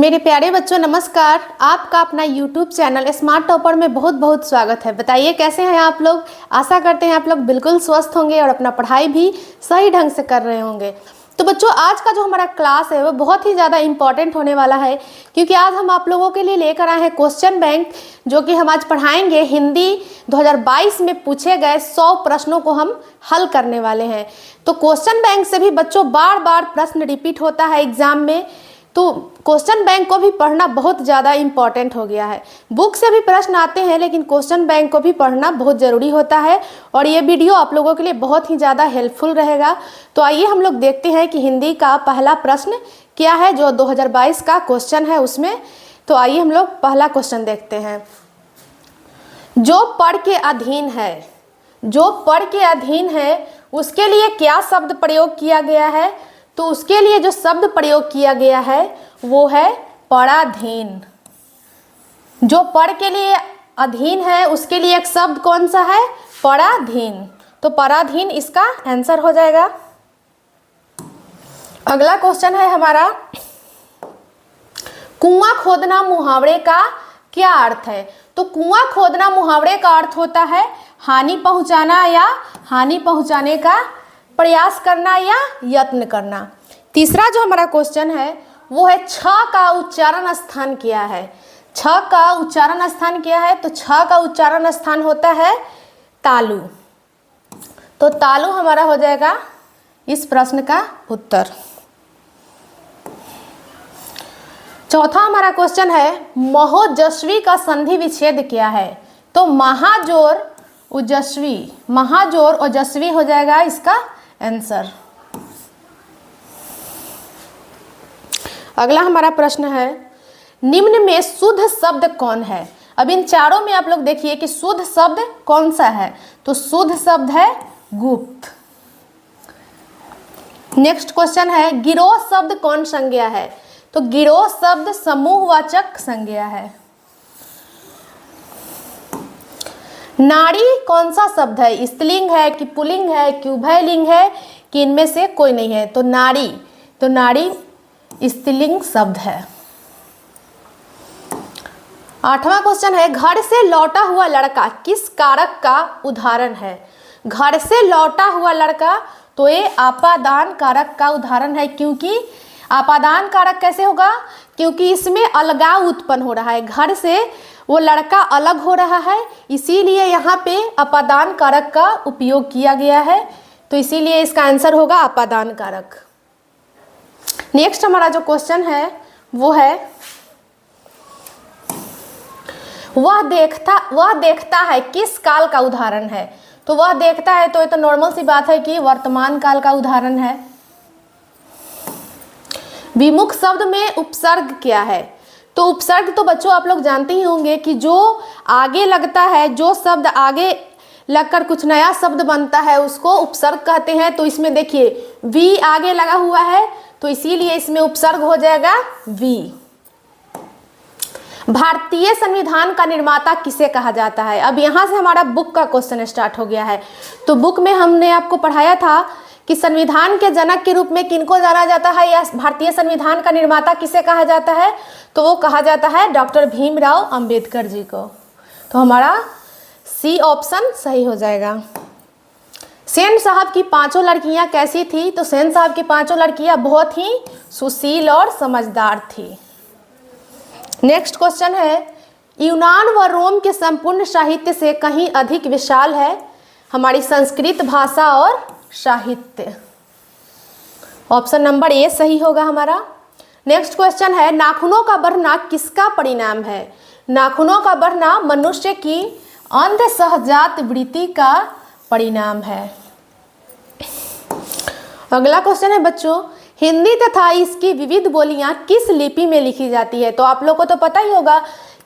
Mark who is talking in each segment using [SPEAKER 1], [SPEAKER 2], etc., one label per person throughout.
[SPEAKER 1] मेरे प्यारे बच्चों नमस्कार। आपका अपना YouTube चैनल स्मार्ट टॉपर में बहुत बहुत स्वागत है। बताइए कैसे हैं आप लोग। आशा करते हैं आप लोग बिल्कुल स्वस्थ होंगे और अपना पढ़ाई भी सही ढंग से कर रहे होंगे। तो बच्चों आज का जो हमारा क्लास है वो बहुत ही ज़्यादा इम्पॉर्टेंट होने वाला है, क्योंकि आज हम आप लोगों के लिए लेकर आए हैं क्वेश्चन बैंक, जो कि हम आज पढ़ाएंगे। हिंदी 2022 में पूछे गए 100 प्रश्नों को हम हल करने वाले हैं। तो क्वेश्चन बैंक से भी बच्चों बार बार प्रश्न रिपीट होता है एग्जाम में, तो क्वेश्चन बैंक को भी पढ़ना बहुत ज़्यादा इम्पॉर्टेंट हो गया है। बुक से भी प्रश्न आते हैं, लेकिन क्वेश्चन बैंक को भी पढ़ना बहुत ज़रूरी होता है और ये वीडियो आप लोगों के लिए बहुत ही ज़्यादा हेल्पफुल रहेगा। तो आइए हम लोग देखते हैं कि हिंदी का पहला प्रश्न क्या है, जो 2022 का क्वेश्चन है उसमें। तो आइए हम लोग पहला क्वेश्चन देखते हैं। जो पढ़ के अधीन है, जो पढ़ के अधीन है उसके लिए क्या शब्द प्रयोग किया गया है? तो उसके लिए जो शब्द प्रयोग किया गया है वो है पराधीन। जो पढ़ के लिए अधीन है उसके लिए एक शब्द कौन सा है? पराधीन। तो पराधीन इसका आंसर हो जाएगा। अगला क्वेश्चन है हमारा, कुआं खोदना मुहावरे का क्या अर्थ है? तो कुआं खोदना मुहावरे का अर्थ होता है हानि पहुंचाना या हानि पहुंचाने का प्रयास करना या यत्न करना। तीसरा जो हमारा क्वेश्चन है वो है छ का उच्चारण स्थान क्या है? छ का उच्चारण स्थान क्या है? तो छ का उच्चारण स्थान होता है तालु। तो तालु हमारा हो जाएगा इस प्रश्न का उत्तर। चौथा हमारा क्वेश्चन है, महोजस्वी का संधि विच्छेद क्या है? तो महाजोर ओजस्वी, महाजोर ओजस्वी हो जाएगा इसका आंसर। अगला हमारा प्रश्न है, निम्न में शुद्ध शब्द कौन है? अब इन चारों में आप लोग देखिए कि शुद्ध शब्द कौन सा है। तो शुद्ध शब्द है गुप्त। नेक्स्ट क्वेश्चन है, गिरोह शब्द कौन संज्ञा है? तो गिरोह शब्द समूहवाचक संज्ञा है। नारी कौन सा शब्द है? स्त्रीलिंग है कि पुल्लिंग है कि उभयलिंग है कि इनमें से कोई नहीं है? तो नारी, तो नारी स्त्रीलिंग शब्द है। आठवां क्वेश्चन है, घर से लौटा हुआ लड़का किस कारक का उदाहरण है? घर से लौटा हुआ लड़का, तो ये आपादान कारक का उदाहरण है। क्योंकि आपादान कारक कैसे होगा? क्योंकि इसमें अलगाव उत्पन्न हो रहा है, घर से वो लड़का अलग हो रहा है, इसीलिए यहाँ पे अपादान कारक का उपयोग किया गया है। तो इसीलिए इसका आंसर होगा अपादान कारक। नेक्स्ट हमारा जो क्वेश्चन है वो है, वह देखता है किस काल का उदाहरण है? तो वह देखता है, तो ये तो नॉर्मल सी बात है कि वर्तमान काल का उदाहरण है। विमुख शब्द में उपसर्ग क्या है? तो उपसर्ग तो बच्चों आप लोग जानते ही होंगे कि जो आगे लगता है, जो शब्द आगे लगकर कुछ नया शब्द बनता है उसको उपसर्ग कहते हैं। तो इसमें देखिए वी आगे लगा हुआ है, तो इसीलिए इसमें उपसर्ग हो जाएगा वी। भारतीय संविधान का निर्माता किसे कहा जाता है? अब यहाँ से हमारा बुक का क्वेश्चन स्टार्ट हो गया है। तो बुक में हमने आपको पढ़ाया था कि संविधान के जनक के रूप में किनको जाना जाता है या भारतीय संविधान का निर्माता किसे कहा जाता है? तो वो कहा जाता है डॉक्टर भीमराव अंबेडकर जी को। तो हमारा सी ऑप्शन सही हो जाएगा। सेन साहब की पांचों लड़कियां कैसी थी? तो सेन साहब की पांचों लड़कियां बहुत ही सुशील और समझदार थी। नेक्स्ट क्वेश्चन है, यूनान व रोम के संपूर्ण साहित्य से कहीं अधिक विशाल है हमारी संस्कृत भाषा और साहित्य। ऑप्शन नंबर ए सही होगा हमारा। नेक्स्ट क्वेश्चन है, नाखूनों का बढ़ना किसका परिणाम है? नाखूनों का बढ़ना मनुष्य की अंध सहजात वृत्ति का परिणाम है। अगला क्वेश्चन है बच्चों, हिंदी तथा इसकी विविध बोलियां किस लिपि में लिखी जाती है? तो आप लोगों को तो पता ही होगा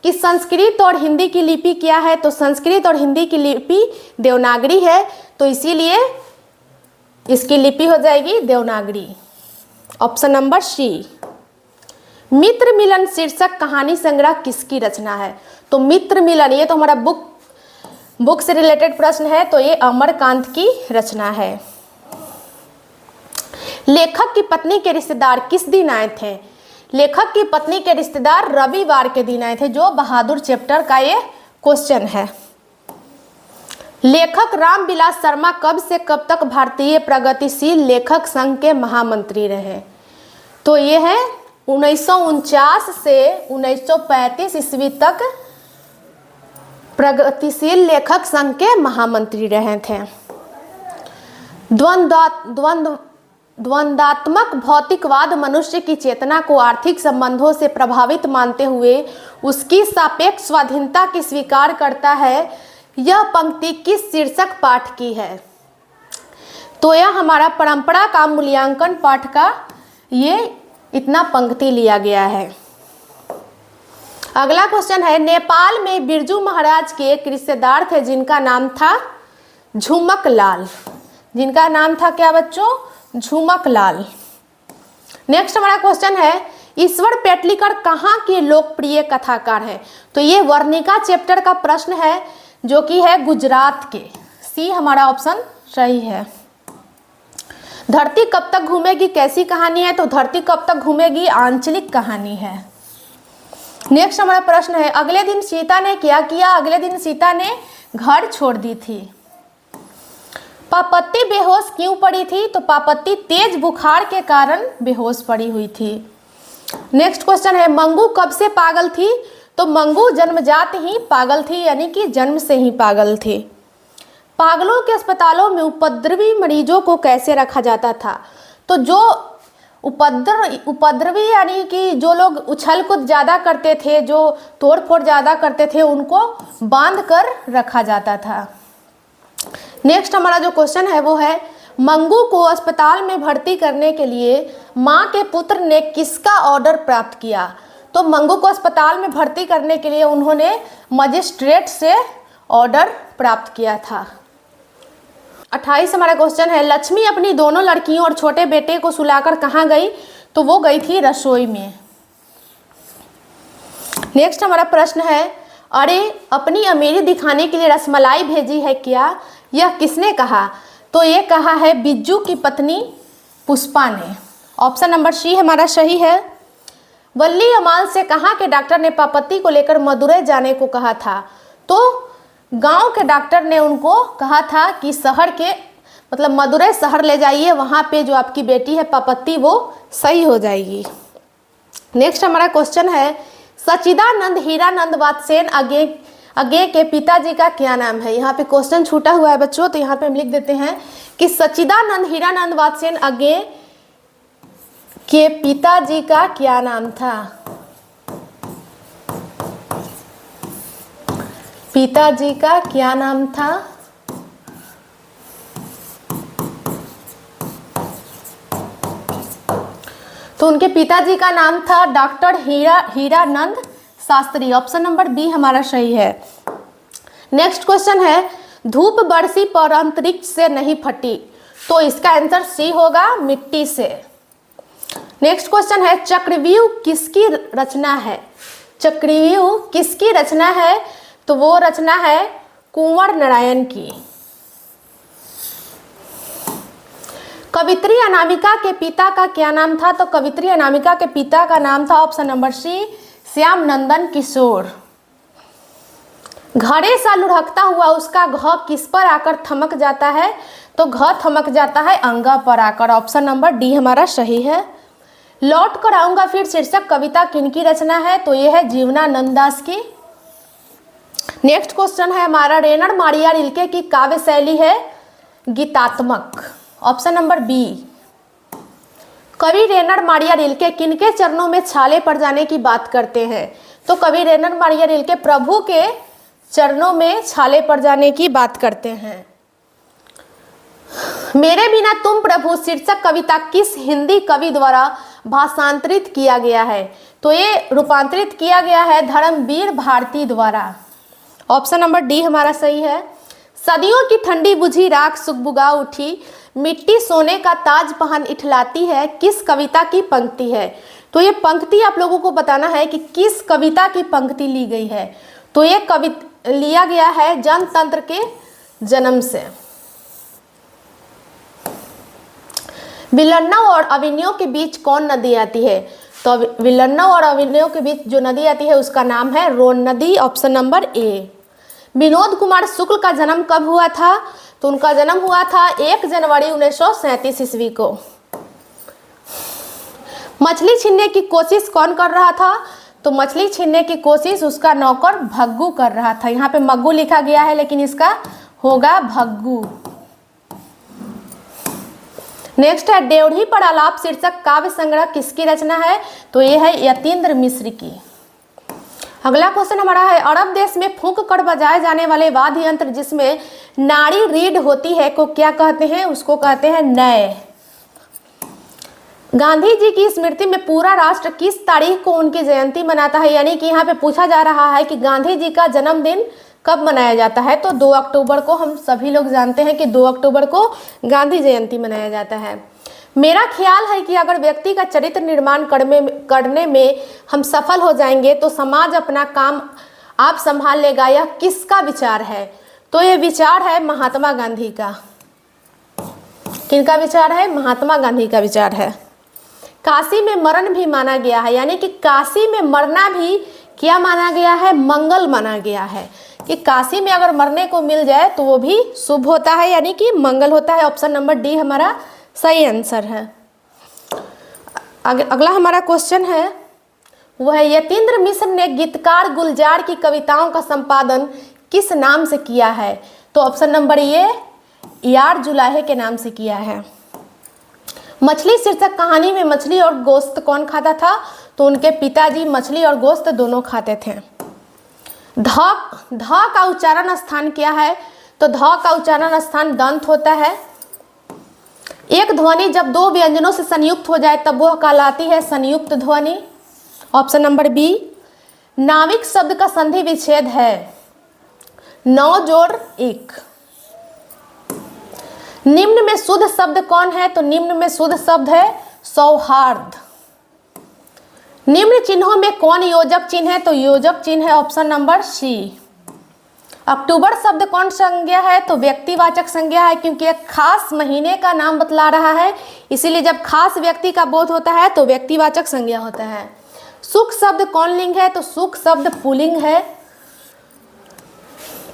[SPEAKER 1] कि संस्कृत और हिंदी की लिपि क्या है। तो संस्कृत और हिंदी की लिपि देवनागरी है, तो इसीलिए इसकी लिपि हो जाएगी Devanagari. Option number C. Mitra Milan शीर्षक कहानी संग्रह किसकी रचना है? तो मित्र मिलन, ये तो हमारा बुक से रिलेटेड प्रश्न है, तो ये अमरकांत की रचना है। लेखक की पत्नी के रिश्तेदार किस दिन आए थे? लेखक की पत्नी के रिश्तेदार रविवार के दिन आए थे, जो बहादुर चैप्टर का ये क्वेश्चन है। लेखक रामविलास शर्मा कब से कब तक भारतीय प्रगतिशील लेखक संघ के महामंत्री रहे? तो ये है 1949 से 1935 ईस्वी तक प्रगतिशील लेखक संघ के महामंत्री रहे थे। द्वंद्वात्मक भौतिकवाद मनुष्य की चेतना को आर्थिक संबंधों से प्रभावित मानते हुए उसकी सापेक्ष स्वाधीनता की स्वीकार करता है। यह पंक्ति किस शीर्षक पाठ की है? तो यह हमारा परंपरा का मूल्यांकन पाठ का ये इतना पंक्ति लिया गया है। अगला क्वेश्चन है, नेपाल में बिरजू महाराज के एक रिश्तेदार थे जिनका नाम था झुमक लाल। जिनका नाम था क्या बच्चों? झुमक लाल। नेक्स्ट हमारा क्वेश्चन है, ईश्वर पेटलीकर कहाँ के लोकप्रिय कथाकार हैं? तो ये वर्णिका चैप्टर का प्रश्न है, जो कि है गुजरात के। सी हमारा ऑप्शन सही है। धरती कब तक घूमेगी कैसी कहानी है? तो धरती कब तक घूमेगी आंचलिक कहानी है। नेक्स्ट हमारा प्रश्न है, अगले दिन सीता ने क्या किया? अगले दिन सीता ने घर छोड़ दी थी। पापत्ती बेहोश क्यों पड़ी थी? तो पापत्ती तेज बुखार के कारण बेहोश पड़ी हुई थी। नेक्स्ट क्वेश्चन है, मंगू कब से पागल थी? तो मंगू जन्मजात ही पागल थी, यानी कि जन्म से ही पागल थी। पागलों के अस्पतालों में उपद्रवी मरीजों को कैसे रखा जाता था? तो जो उपद्रवी यानी कि जो लोग उछल कूद ज़्यादा करते थे, जो तोड़ फोड़ ज़्यादा करते थे, उनको बांध कर रखा जाता था। नेक्स्ट हमारा जो क्वेश्चन है वो है, मंगू को अस्पताल में भर्ती करने के लिए मां के पुत्र ने किसका ऑर्डर प्राप्त किया? तो मंगू को अस्पताल में भर्ती करने के लिए उन्होंने मजिस्ट्रेट से ऑर्डर प्राप्त किया था। 28 हमारा क्वेश्चन है, लक्ष्मी अपनी दोनों लड़कियों और छोटे बेटे को सुलाकर कहाँ गई? तो वो गई थी रसोई में। नेक्स्ट हमारा प्रश्न है, अरे अपनी अमीरी दिखाने के लिए रसमलाई भेजी है क्या? यह किसने कहा? तो ये कहा है बिज्जू की पत्नी पुष्पा ने। ऑप्शन नंबर सी हमारा सही है। वल्ली अमाल से कहाँ के डॉक्टर ने पापत्ती को लेकर मदुरै जाने को कहा था? तो गांव के डॉक्टर ने उनको कहा था कि शहर के मतलब मदुरै शहर ले जाइए, वहाँ पे जो आपकी बेटी है पापत्ती वो सही हो जाएगी। नेक्स्ट हमारा क्वेश्चन है, सच्चिदानंद हीरानंद वात्सेन अगे के पिताजी का क्या नाम है? यहाँ पे क्वेश्चन छूटा हुआ है बच्चों, तो यहाँ पे हम लिख देते हैं कि सच्चिदानंद हीरानंद वात्सेन अगे के पिताजी का क्या नाम था? पिताजी का क्या नाम था? तो उनके पिताजी का नाम था doctor Hiranand Shastri. Option number B हमारा सही है। नेक्स्ट क्वेश्चन है, धूप बरसी पर अंतरिक्ष से नहीं फटी? तो इसका आंसर सी होगा, मिट्टी से। नेक्स्ट क्वेश्चन है, चक्रव्यूह किसकी रचना है? चक्रव्यूह किसकी रचना है? तो वो रचना है कुंवर नारायण की। कवित्री अनामिका के पिता का क्या नाम था? तो कवित्री अनामिका के पिता का नाम था ऑप्शन नंबर सी, श्याम नंदन किशोर। घड़े सा लुढ़कता हुआ उसका घ किस पर आकर थमक जाता है? तो घ थमक जाता है अंगा पर आकर। ऑप्शन नंबर डी हमारा सही है। लौट कर आऊंगा फिर शीर्षक कविता किनकी रचना है? तो यह है जीवनानंद दास की। नेक्स्ट क्वेश्चन है हमारा, रेनड़ मारिया रिल्के की काव्य शैली है गीतात्मक। Option number B. कवि रेनड़ मारिया रिल्के किनके चरणों में छाले पड़ जाने की बात करते हैं? तो कवि रेनड़ मारिया रिल्के प्रभु के चरणों में छाले पड़ जाने की बात करते हैं। मेरे बिना तुम प्रभु शीर्षक कविता किस हिंदी कवि द्वारा भाषांतरित किया गया है? तो ये रूपांतरित किया गया है धर्मवीर भारती द्वारा। ऑप्शन नंबर डी हमारा सही है। सदियों की ठंडी बुझी राख सुगबुगा उठी, मिट्टी सोने का ताज पहन इठलाती है, किस कविता की पंक्ति है? तो ये पंक्ति आप लोगों को बताना है कि किस कविता की पंक्ति ली गई है। तो ये लिया गया है जनतंत्र के जन्म से। बिलन्ना और अविनियों के बीच कौन नदी आती है? तो विल्लन्नऊ और अभिनव के बीच जो नदी आती है उसका नाम है रोन नदी, option number A. Vinod Kumar Shukla का जन्म कब हुआ था? तो उनका जन्म हुआ था 1 जनवरी 1937 ईस्वी को। मछली छीनने की कोशिश कौन कर रहा था? तो मछली छीनने की कोशिश उसका नौकर भग्गू कर रहा था। यहाँ पे मग्गू लिखा गया है लेकिन इसका होगा भग्गू। नेक्स्ट है ड्योढ़ी पर आलाप शीर्षक काव्य संग्रह किसकी रचना है? तो ये है यतीन्द्र मिश्र की। अगला क्वेश्चन हमारा है अरब देश में फूंक कर बजाए जाने वाले वाद्य यंत्र जिसमें नाड़ी रीढ़ होती है को क्या कहते हैं? उसको कहते हैं नय। गांधी जी की स्मृति में पूरा राष्ट्र किस तारीख को उनकी जयंती मनाता है? यानी कि यहाँ पे पूछा जा रहा है कि गांधी जी का जन्मदिन कब मनाया जाता है? तो 2 अक्टूबर को। हम सभी लोग जानते हैं कि 2 अक्टूबर को गांधी जयंती मनाया जाता है। मेरा ख्याल है कि अगर व्यक्ति का चरित्र निर्माण करने में हम सफल हो जाएंगे तो समाज अपना काम आप संभाल लेगा। यह किसका विचार है? तो यह विचार है महात्मा गांधी का। किनका विचार है? महात्मा गांधी का विचार है। काशी में मरण भी माना गया है, यानी कि काशी में मरना भी क्या माना गया है? मंगल माना गया है कि काशी में अगर मरने को मिल जाए तो वो भी शुभ होता है, यानी कि मंगल होता है। ऑप्शन नंबर डी हमारा सही आंसर है। अगला हमारा क्वेश्चन है वह है यतीन्द्र मिश्र ने गीतकार गुलजार की कविताओं का संपादन किस नाम से किया है? तो ऑप्शन नंबर ए यार जुलाहे के नाम से किया है। मछली शीर्षक कहानी में मछली और गोश्त कौन खाता था? तो उनके पिताजी मछली और गोश्त दोनों खाते थे। ध का उच्चारण स्थान क्या है? तो ध का उच्चारण स्थान दंत होता है। एक ध्वनि जब 2 व्यंजनों से संयुक्त हो जाए तब वह कहलाती है संयुक्त ध्वनि। Option number B. नाविक शब्द का संधि विच्छेद है 9 जोड़ 1। निम्न में शुद्ध शब्द कौन है? तो निम्न में शुद्ध शब्द है सौहार्द। निम्न चिन्हों में कौन योजक चिन्ह है? तो योजक चिन्ह है ऑप्शन नंबर सी। अक्टूबर शब्द कौन संज्ञा है? तो व्यक्तिवाचक संज्ञा है, क्योंकि एक खास महीने का नाम बतला रहा है, इसीलिए जब खास व्यक्ति का बोध होता है तो व्यक्तिवाचक संज्ञा होता है। सुख शब्द कौन लिंग है? तो सुख शब्द पुल्लिंग है।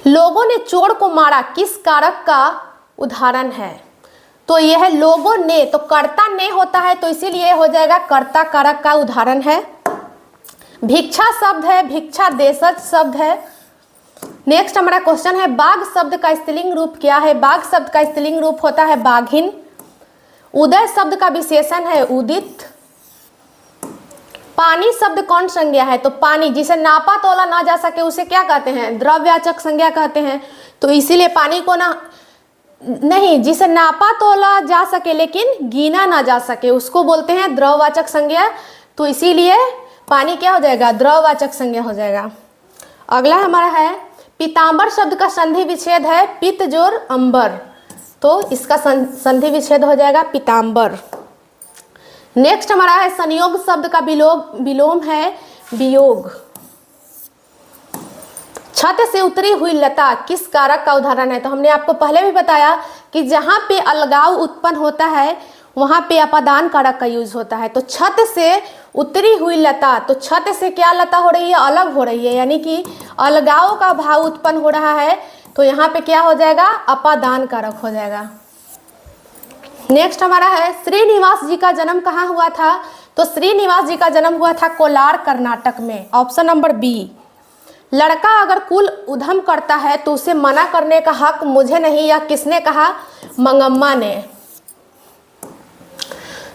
[SPEAKER 1] लोगों ने चोर को मारा किस कारक का उदाहरण है? तो यह है लोगों ने, तो कर्ता ने होता है तो इसीलिए हो जाएगा कर्ता कारक का उदाहरण है। भिक्षा शब्द है, भिक्षा देशज शब्द है। नेक्स्ट हमारा क्वेश्चन है बाघ शब्द का स्त्रीलिंग रूप क्या है? बाघ शब्द का स्त्रीलिंग रूप होता है बाघिन। उदय शब्द का विशेषण है उदित। पानी शब्द कौन संज्ञा है? तो पानी जिसे नापा तोला ना जा सके उसे क्या कहते हैं? द्रव्यवाचक संज्ञा कहते हैं। तो इसीलिए पानी को ना नहीं, जिसे नापा तोला जा सके लेकिन गिना ना जा सके उसको बोलते हैं द्रववाचक संज्ञा। तो इसीलिए पानी क्या हो जाएगा? द्रववाचक संज्ञा हो जाएगा। अगला हमारा है पीतांबर शब्द का संधि विच्छेद है पित्त जोर अंबर, तो इसका संधि विच्छेद हो जाएगा पीतांबर। नेक्स्ट हमारा है संयोग शब्द का विलोम है वियोग। छत से उतरी हुई लता किस कारक का उदाहरण है? तो हमने आपको पहले भी बताया कि जहाँ पे अलगाव उत्पन्न होता है वहाँ पे अपादान कारक का यूज होता है। तो छत से उतरी हुई लता, तो छत से क्या लता हो रही है? अलग हो रही है, यानी कि अलगाव का भाव उत्पन्न हो रहा है, तो यहाँ पे क्या हो जाएगा? अपादान कारक हो जाएगा। नेक्स्ट हमारा है श्रीनिवास जी का जन्म कहाँ हुआ था? तो श्रीनिवास जी का जन्म हुआ था कोलार कर्नाटक में। Option number B. लड़का अगर कुल उधम करता है तो उसे मना करने का हक मुझे नहीं, या किसने कहा? मंगम्मा ने।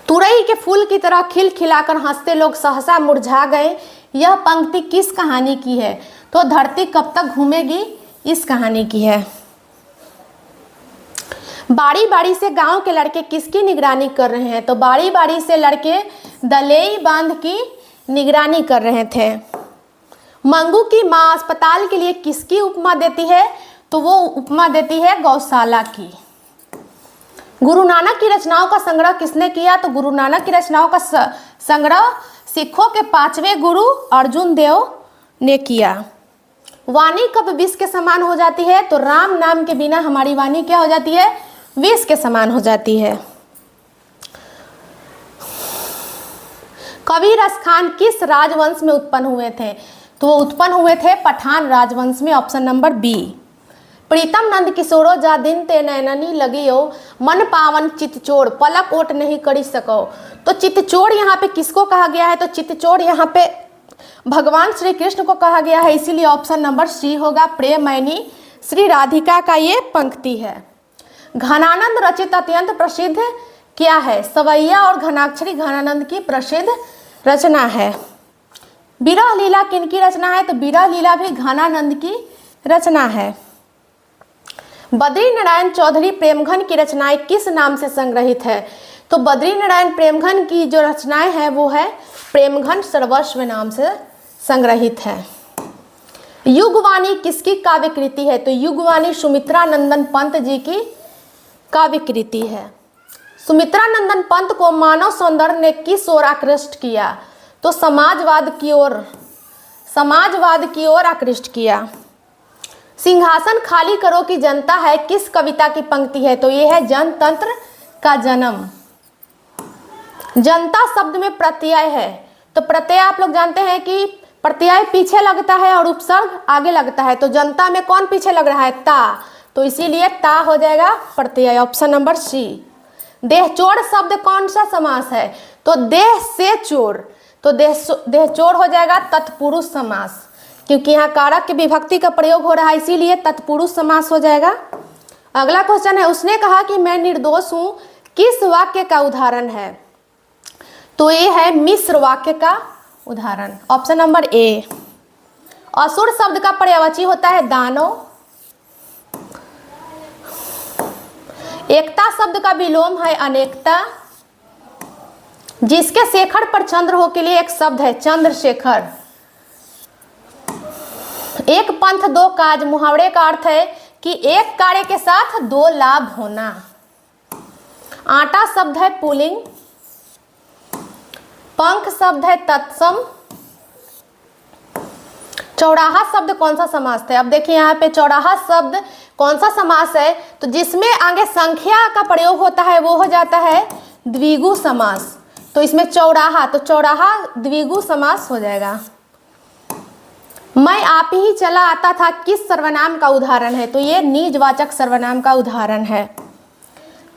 [SPEAKER 1] तुरई के फूल की तरह खिल खिलाकर हंसते लोग सहसा मुरझा गए, यह पंक्ति किस कहानी की है? तो धरती कब तक घूमेगी, इस कहानी की है। बारी बारी से गांव के लड़के किसकी निगरानी कर रहे हैं? तो बारी बारी से लड़के दलेई बांध की निगरानी कर रहे थे। मंगू की माँ अस्पताल के लिए किसकी उपमा देती है? तो वो उपमा देती है गौशाला की। गुरु नानक की रचनाओं का संग्रह किसने किया? तो गुरु नानक की रचनाओं का संग्रह सिखों के 5वें गुरु अर्जुन देव ने किया। वाणी कब विष के समान हो जाती है? तो राम नाम के बिना हमारी वाणी क्या हो जाती है? विष के समान हो जाती है। कवि रसखान किस राजवंश में उत्पन्न हुए थे? तो वो उत्पन्न हुए थे पठान राजवंश में, ऑप्शन नंबर बी। प्रीतम नंद किशोरो जा दिन ते नैननी लगियो, मन पावन चितचोर पलक ओट नहीं करी सको। तो चितचोर यहाँ पे किसको कहा गया है? तो चितचोर यहाँ पे भगवान श्री कृष्ण को कहा गया है, इसीलिए ऑप्शन नंबर सी होगा। प्रेमैनी श्री राधिका का ये पंक्ति है। घनानंद रचित अत्यंत प्रसिद्ध क्या है? सवैया और घनाक्षरी घनानंद की प्रसिद्ध रचना है। विरह लीला किनकी रचना है? तो विरह लीला भी घनानंद की रचना है। बद्री नारायण चौधरी प्रेमघन की रचनाएं किस नाम से संग्रहित है? तो बद्री नारायण प्रेमघन की जो रचनाएं हैं वो है प्रेमघन सर्वस्व नाम से संग्रहित है। युगवाणी किसकी काव्य कृति है? तो युगवाणी सुमित्रा नंदन पंत जी की काव्य कृति है। सुमित्रा नंदन पंत को मानव सौंदर्य ने किस ओर आकृष्ट किया? तो समाजवाद की ओर आकृष्ट किया। सिंहासन खाली करो की जनता है किस कविता की पंक्ति है? तो ये है जनतंत्र का जन्म। जनता शब्द में प्रत्यय है, तो प्रत्यय आप लोग जानते हैं कि प्रत्यय पीछे लगता है और उपसर्ग आगे लगता है। तो जनता में कौन पीछे लग रहा है? ता, तो इसीलिए ता हो जाएगा प्रत्यय, ऑप्शन नंबर सी। देहचोर शब्द कौन सा समास है? तो देह से चोर, तो देहचोर हो जाएगा तत्पुरुष समास, क्योंकि यहाँ कारक की विभक्ति का प्रयोग हो रहा है, इसीलिए तत्पुरुष समास हो जाएगा। अगला क्वेश्चन है, उसने कहा कि मैं निर्दोष हूं किस वाक्य का उदाहरण है? तो ये है मिश्र वाक्य का उदाहरण, ऑप्शन नंबर ए। असुर शब्द का पर्यायवाची होता है दानव। एकता शब्द का विलोम है अनेकता। जिसके शेखर पर चंद्र हो के लिए एक शब्द है चंद्रशेखर। एक पंथ दो काज मुहावरे का अर्थ है कि एक कार्य के साथ दो लाभ होना। आटा शब्द है पुल्लिंग। पंख शब्द है तत्सम। चौराहा शब्द कौन सा समास है? अब देखिए यहाँ पे चौराहा शब्द कौन सा समास है? तो जिसमें आगे संख्या का प्रयोग होता है वो हो जाता है द्विगु समास। तो इसमें चौराहा, तो चौराहा द्विगु समास हो जाएगा। मैं आप ही चला आता था किस सर्वनाम का उदाहरण है? तो ये निजवाचक सर्वनाम का उदाहरण है।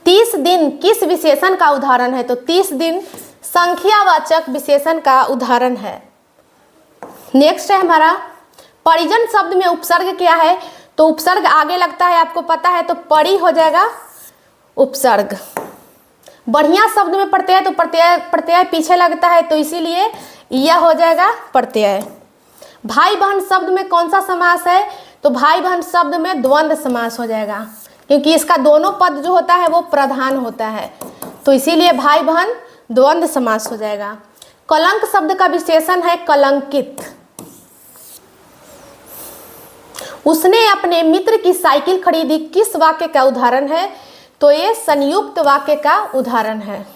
[SPEAKER 1] 30 दिन किस विशेषण का उदाहरण है? तो 30 दिन संख्यावाचक विशेषण का उदाहरण है। नेक्स्ट है हमारा परिजन शब्द में उपसर्ग क्या है? तो उपसर्ग आगे लगता है, आपको पता है, तो परि हो जाएगा उपसर्ग। बढ़िया शब्द में प्रत्यय, तो प्रत्यय पीछे लगता है, तो इसीलिए यह हो जाएगा प्रत्यय। भाई बहन शब्द में कौन सा समास है? तो भाई बहन शब्द में द्वंद्व समास हो जाएगा, क्योंकि इसका दोनों पद जो होता है वो प्रधान होता है, तो इसीलिए भाई बहन द्वंद्व समास हो जाएगा। कलंक शब्द का विशेषण है कलंकित। उसने अपने मित्र की साइकिल खरीदी किस वाक्य का उदाहरण है? तो ये संयुक्त वाक्य का उदाहरण है।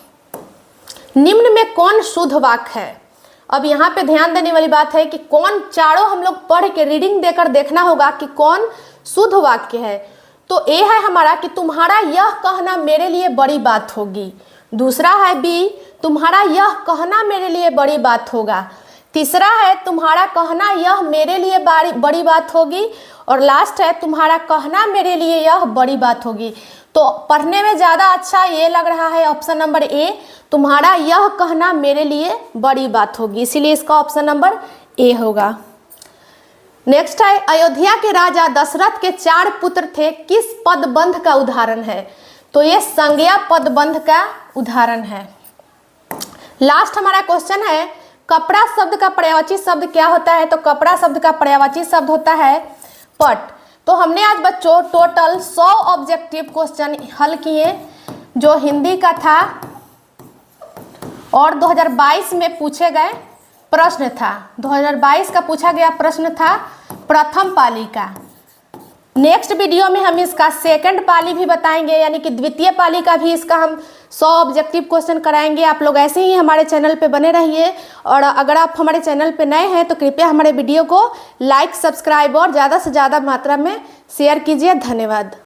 [SPEAKER 1] निम्न में कौन शुद्ध वाक्य है? अब यहाँ पे ध्यान देने वाली बात है कि कौन, चारों हम लोग पढ़ के रीडिंग देकर देखना होगा कि कौन शुद्ध वाक्य है। तो ए है हमारा कि तुम्हारा यह कहना मेरे लिए बड़ी बात होगी। दूसरा है बी, तुम्हारा यह कहना मेरे लिए बड़ी बात होगा। तीसरा है तुम्हारा कहना यह मेरे लिए बड़ी बात होगी। और लास्ट है तुम्हारा कहना मेरे लिए यह बड़ी बात होगी। तो पढ़ने में ज़्यादा अच्छा ये लग रहा है ऑप्शन नंबर ए, तुम्हारा यह कहना मेरे लिए बड़ी बात होगी, इसीलिए इसका ऑप्शन नंबर ए होगा। नेक्स्ट है अयोध्या के राजा दशरथ के 4 पुत्र थे किस पदबंध का उदाहरण है? तो ये संज्ञा पदबंध का उदाहरण है। लास्ट हमारा क्वेश्चन है कपड़ा शब्द का पर्यायवाची शब्द क्या होता है? तो कपड़ा शब्द का पर्यायवाची शब्द होता है पट। तो हमने आज बच्चों टोटल 100 ऑब्जेक्टिव क्वेश्चन हल किए, जो हिंदी का था और 2022 में पूछे गए प्रश्न था। 2022 का पूछा गया प्रश्न था प्रथम पाली का। नेक्स्ट वीडियो में हम इसका सेकंड पाली भी बताएंगे, यानी कि द्वितीय पाली का भी इसका हम 100 ऑब्जेक्टिव क्वेश्चन कराएंगे। आप लोग ऐसे ही हमारे चैनल पे बने रहिए, और अगर आप हमारे चैनल पे नए हैं तो कृपया हमारे वीडियो को लाइक, सब्सक्राइब और ज़्यादा से ज़्यादा मात्रा में शेयर कीजिए। धन्यवाद।